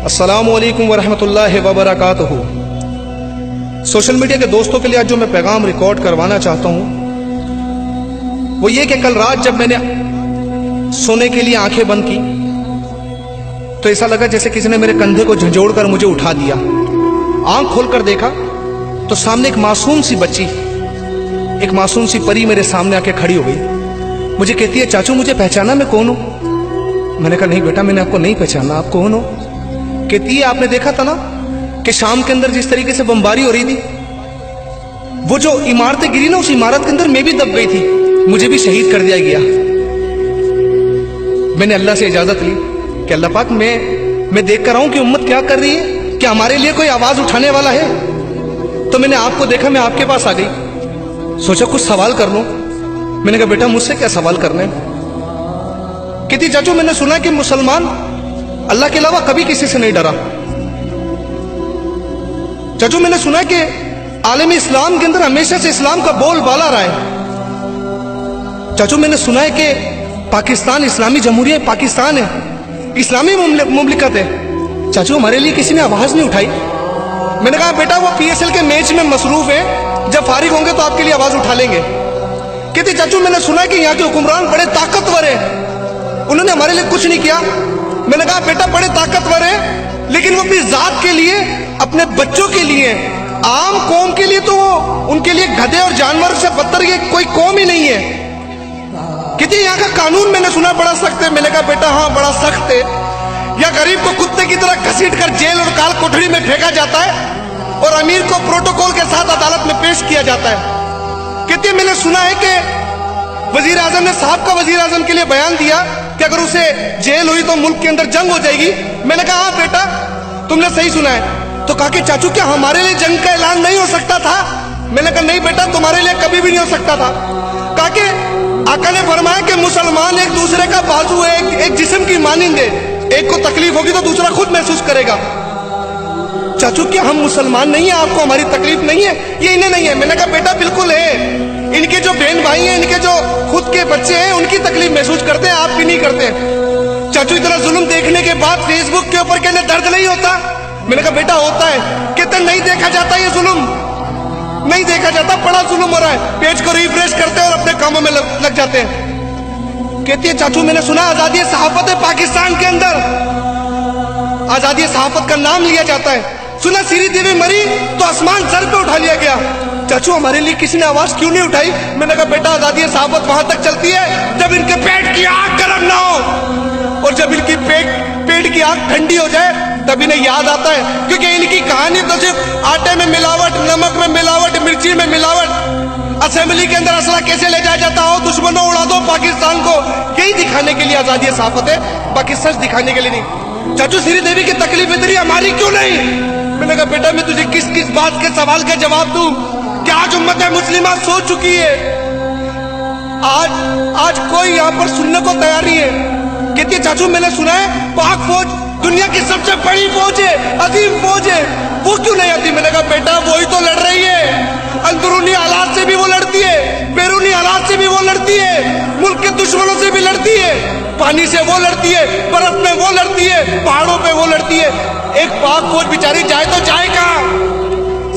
अस्सलामु अलैकुम वरहमतुल्लाहि वबरकातुहू। सोशल मीडिया के दोस्तों के लिए आज जो मैं पैगाम रिकॉर्ड करवाना चाहता हूं वो ये कि कल रात जब मैंने सोने के लिए आंखें बंद की तो ऐसा लगा जैसे किसी ने मेरे कंधे को झंझोड़ कर मुझे उठा दिया। आंख खोलकर देखा तो सामने एक मासूम सी बच्ची, एक मासूम सी परी मेरे सामने आके खड़ी हो गई। मुझे कहती है, चाचू मुझे पहचाना मैं कौन हूं? मैंने कहा नहीं बेटा, मैंने आपको नहीं पहचाना, आप कौन हो? कहती है, आपने देखा था ना कि शाम के अंदर जिस तरीके से बमबारी हो रही थी, वो जो इमारतें गिरी ना, उस इमारत के अंदर मैं भी दब गई थी, मुझे भी शहीद कर दिया गया। मैंने अल्लाह से इजाजत ली कि अल्लाह पाक मैं देख कर आऊं कि उम्मत क्या कर रही है, कि हमारे लिए कोई आवाज उठाने वाला है। तो मैंने आपको देखा, मैं आपके पास आ गई, सोचा कुछ सवाल कर लूं। मैंने कहा बेटा मुझसे क्या सवाल करने? कहती चाचू मैंने सुना कि मुसलमान अल्लाह के अलावा कभी किसी से नहीं डरा। चाचू मैंने सुना कि आलम इस्लाम के अंदर हमेशा से इस्लाम का बोलबाला रहा है। चाचू मैंने सुना है कि पाकिस्तान इस्लामी जमहूरिया पाकिस्तान है, इस्लामी मुमलिकत है। चाचू हमारे लिए किसी ने आवाज नहीं उठाई। मैंने कहा बेटा वो पीएसएल के मैच में मसरूफ है, जब फारिग होंगे तो आपके लिए आवाज उठा लेंगे। कहते चाचू मैंने सुना है कि यहाँ के हुक्मरान बड़े ताकतवर है, उन्होंने हमारे लिए कुछ नहीं किया। मैंने कहा बेटा बड़े ताकतवर है, लेकिन वो अपनी जात के लिए, अपने बच्चों के लिए, आम कौम के लिए तो उनके लिए गधे और जानवर से बदतर ये कोई कौम ही नहीं है। कहते यहाँ का कानून मैंने सुना बड़ा सख्त है। मैंने कहा बेटा हाँ बड़ा सख्त है, या गरीब को कुत्ते की तरह घसीट कर जेल और काल कोठरी में फेंका जाता है और अमीर को प्रोटोकॉल के साथ अदालत में पेश किया जाता है। कहते मैंने सुना है कि वजीर आजम ने साहब का वजीर आजम के लिए बयान दिया कि अगर उसे जेल हुई तो मुल्क के अंदर जंग हो जाएगी। मैंने कहा हाँ बेटा तुमने सही सुना है। तो कहा कि चाचू क्या हमारे लिए जंग का ऐलान नहीं हो सकता था? मैंने कहा नहीं बेटा तुम्हारे लिए कभी भी नहीं हो सकता था। कहा कि आका ने फरमाया कि मुसलमान एक दूसरे का बाजू है, एक जिस्म की मानिंद है, एक को तकलीफ होगी तो दूसरा खुद महसूस करेगा। चाचू क्या हम मुसलमान नहीं है? आपको हमारी तकलीफ नहीं है? ये इन्हें नहीं है? मैंने कहा बेटा बिल्कुल है, इनके जो बहन भाई हैं, इनके जो खुद के बच्चे हैं, उनकी तकलीफ महसूस करते हैं, आप भी नहीं करते। चाचू इतना जुल्म देखने के बाद फेसबुक के ऊपर कहने दर्द नहीं होता? मैंने कहा बेटा होता है। कहते नहीं देखा जाता, ये जुल्म नहीं देखा जाता, बड़ा जुल्म हो रहा है। पेज को रिफ्रेश करते हैं और अपने कामों में लग जाते हैं। कहती है चाचू मैंने सुना आजादी सहाफत है पाकिस्तान के अंदर, आजादी सहाफत का नाम लिया जाता है। सुना सीरी देवी मरी तो आसमान सर पे उठा लिया गया। चाचू हमारे लिए किसी ने आवाज क्यों नहीं उठाई? मैंने कहा बेटा आजादी सहाफत वहां तक चलती है जब इनके पेट की आग गर्म ना हो, और जब इनकी पेट की आग ठंडी हो जाए तब इन्हें याद आता है, क्योंकि इनकी कहानी तो सिर्फ आटे में मिलावट, नमक में मिलावट, मिर्ची में मिलावट, असेंबली के अंदर असला कैसे ले जाया जाता हो, दुश्मनों उड़ा दो पाकिस्तान को, यही दिखाने के लिए आजादी सहाफत है, बाकी सच दिखाने के लिए नहीं। चाचू श्री देवी की तकलीफ इतनी हमारी क्यों नहीं? मैंने कहा बेटा मैं तुझे किस किस बात के सवाल का जवाब दूं कि आज उम्मत मुस्लिमा सो चुकी है, आज कोई यहाँ पर सुनने को तैयार नहीं है। कहती है चाचू मैंने सुना है पाक फौज दुनिया की सबसे बड़ी फौज है, अजीम फौज है, वो क्यों नहीं आती? मैंने कहा बेटा वही तो लड़ रही है, अंदरूनी हालात से भी वो लड़ती है, बैरूनी हालात से भी वो लड़ती है, मुल्क के दुश्मनों से भी लड़ती है, पानी से वो लड़ती है, बर्फ में वो लड़ती है, पहाड़ों पे वो लड़ती है। एक पाक फौज बेचारी जाए तो जाए कहां?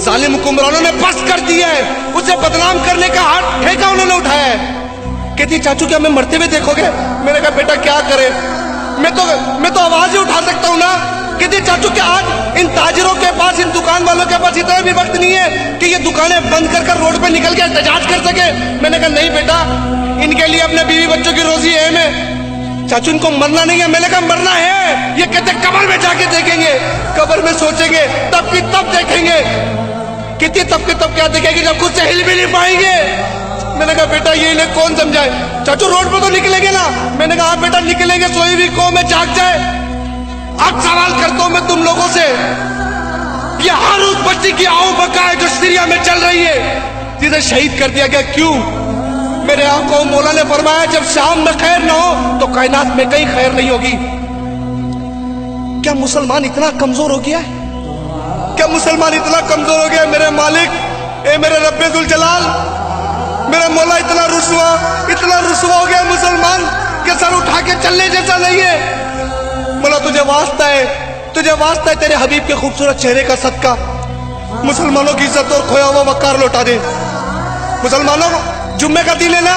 जालिम हुक्मरानों ने बस कर दिया है, उसे बदनाम करने का हाथ ठेका उन्होंने उठाया है। कहती चाचू क्या मैं मरते हुए देखोगे? मैंने कहा बेटा क्या करे, मैं तो आवाज ही उठा सकता हूं ना। कहती चाचू क्या आज इन ताजिरों के पास, इन दुकान वालों के पास इतना भी वक्त नहीं है कि ये दुकानें बंद कर रोड पे निकल के एहतजाज कर सके? मैंने कहा नहीं बेटा, इनके लिए अपने बीवी बच्चों की रोजी अहम है। चाचू इनको मरना नहीं है। मैंने कहा मरना है, ये कहते कब्र में जाके देखेंगे, कब्र में सोचेंगे, तब की तब देखेंगे। कहती तब की तब क्या देखेंगे जब खुद से हिल भी नहीं पाएंगे। मैंने कहा बेटा ये इन्हें कौन समझाए? चाचू रोड पर तो निकलेंगे ना? मैंने कहा बेटा निकलेंगे, सोई हुई कौम में जाग जाए। अब सवाल करता हूं मैं तुम लोगों से, ये हर उस बच्ची की आंख बका है जो सीरिया में चल रही है, जिसे शहीद कर दिया गया, क्यों? मेरे आंखों मौला ने फरमाया जब शाम में खैर ना हो तो कायनात में कहीं खैर नहीं होगी। क्या मुसलमान इतना कमजोर हो गया है? क्या मुसलमान इतना कमजोर हो गया? मेरे मालिक, ए मेरे रब्बे दुल जलाल, मेरा मौला इतना रुसवा हो गया मुसलमान के सर उठा के चलने जैसा नहीं है। मौला तुझे वास्ता है, तुझे वास्ता है तेरे हबीब के खूबसूरत चेहरे का सदका, मुसलमानों की इज्जत और खोया हुआ वकार लौटा दे। मुसलमानों, जुम्मे का दिन है ना,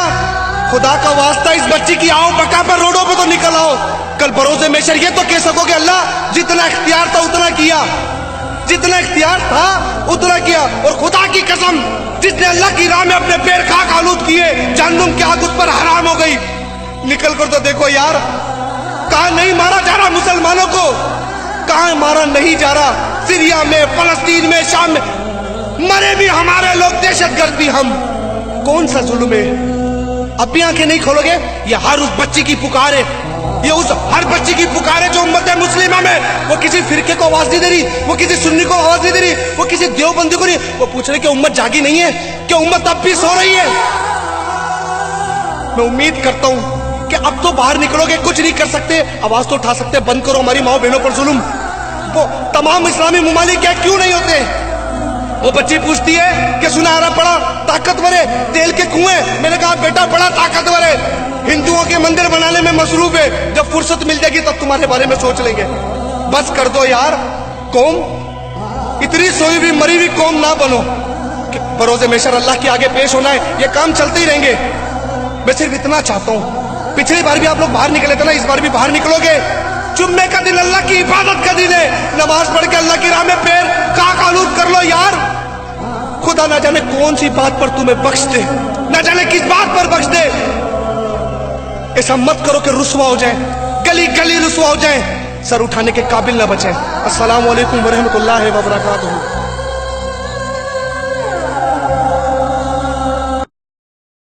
खुदा का वास्ता इस बच्ची की आओ बका पर रोडों पे तो निकल आओ। कल बरोज़े महशर ये तो कह सकोगे अल्लाह जितना इख्तियार था उतना किया, जितना इख्तियार था उतना किया। और खुदा की कसम, जिसने अल्लाह की राह में अपने पैर खाक आलूद किए, जहन्नुम की आग उस पर हराम हो गई। निकल कर तो देखो यार, कहां नहीं मारा जा रहा मुसलमानों को, कहां मारा नहीं जा रहा। सीरिया में, फलस्तीन में, शाम में मरे भी हमारे लोग, दहशतगर्द भी हम। कौन सा जुल्म है? अब भी आंखें नहीं खोलोगे? ये हर उस बच्ची की पुकार है, ये उस हर बच्ची की पुकार है जो उम्मत मुस्लिमा में, वो किसी फिरके को आवाज नहीं दे रही, वो किसी सुन्नी को आवाज नहीं दे रही, वो किसी देवबंदी को नहीं। वो पूछ रहे कि उम्मत जागी नहीं है, कि उम्मत अब भी सो रही है। मैं उम्मीद करता हूं कि अब तो बाहर निकलोगे, कुछ नहीं कर सकते, आवाज तो उठा सकते, बंद करो हमारी माओ बहनों पर जुल्म। वो तमाम इस्लामी मुमालिक क्या क्यों नहीं होते? वो बच्ची पूछती है कि सुनहरा बड़ा ताकतवर है, तेल के कुएं। मैंने कहा बेटा बड़ा ताकतवर है, हिंदुओं के मंदिर बनाने में मसरूफ है, जब फुर्सत मिल जाएगी तब तुम्हारे बारे में सोच लेंगे। बस कर दो यार, कौम इतनी सोई हुई मरी हुई कौम ना बनो कि बरोज़े महशर अल्लाह के आगे पेश होना है। ये काम चलते ही रहेंगे। मैं सिर्फ इतना चाहता हूं, पिछली बार भी आप लोग बाहर निकले थे ना, इस बार भी बाहर निकलोगे। जुम्मे का दिन अल्लाह की इबादत का दिन है, नमाज पढ़ के अल्लाह की राह में पैर खाक आलूद कर लो यार। खुदा ना जाने कौन सी बात पर तुम्हें बख्श दे, ना जाने किस बात पर बख्श दे। ऐसा मत करो कि रुसवा हो जाए, गली गली रुसवा हो जाए, सर उठाने के काबिल ना बचे। अस्सलाम वालेकुम व रहमतुल्लाहि व बरकातहू।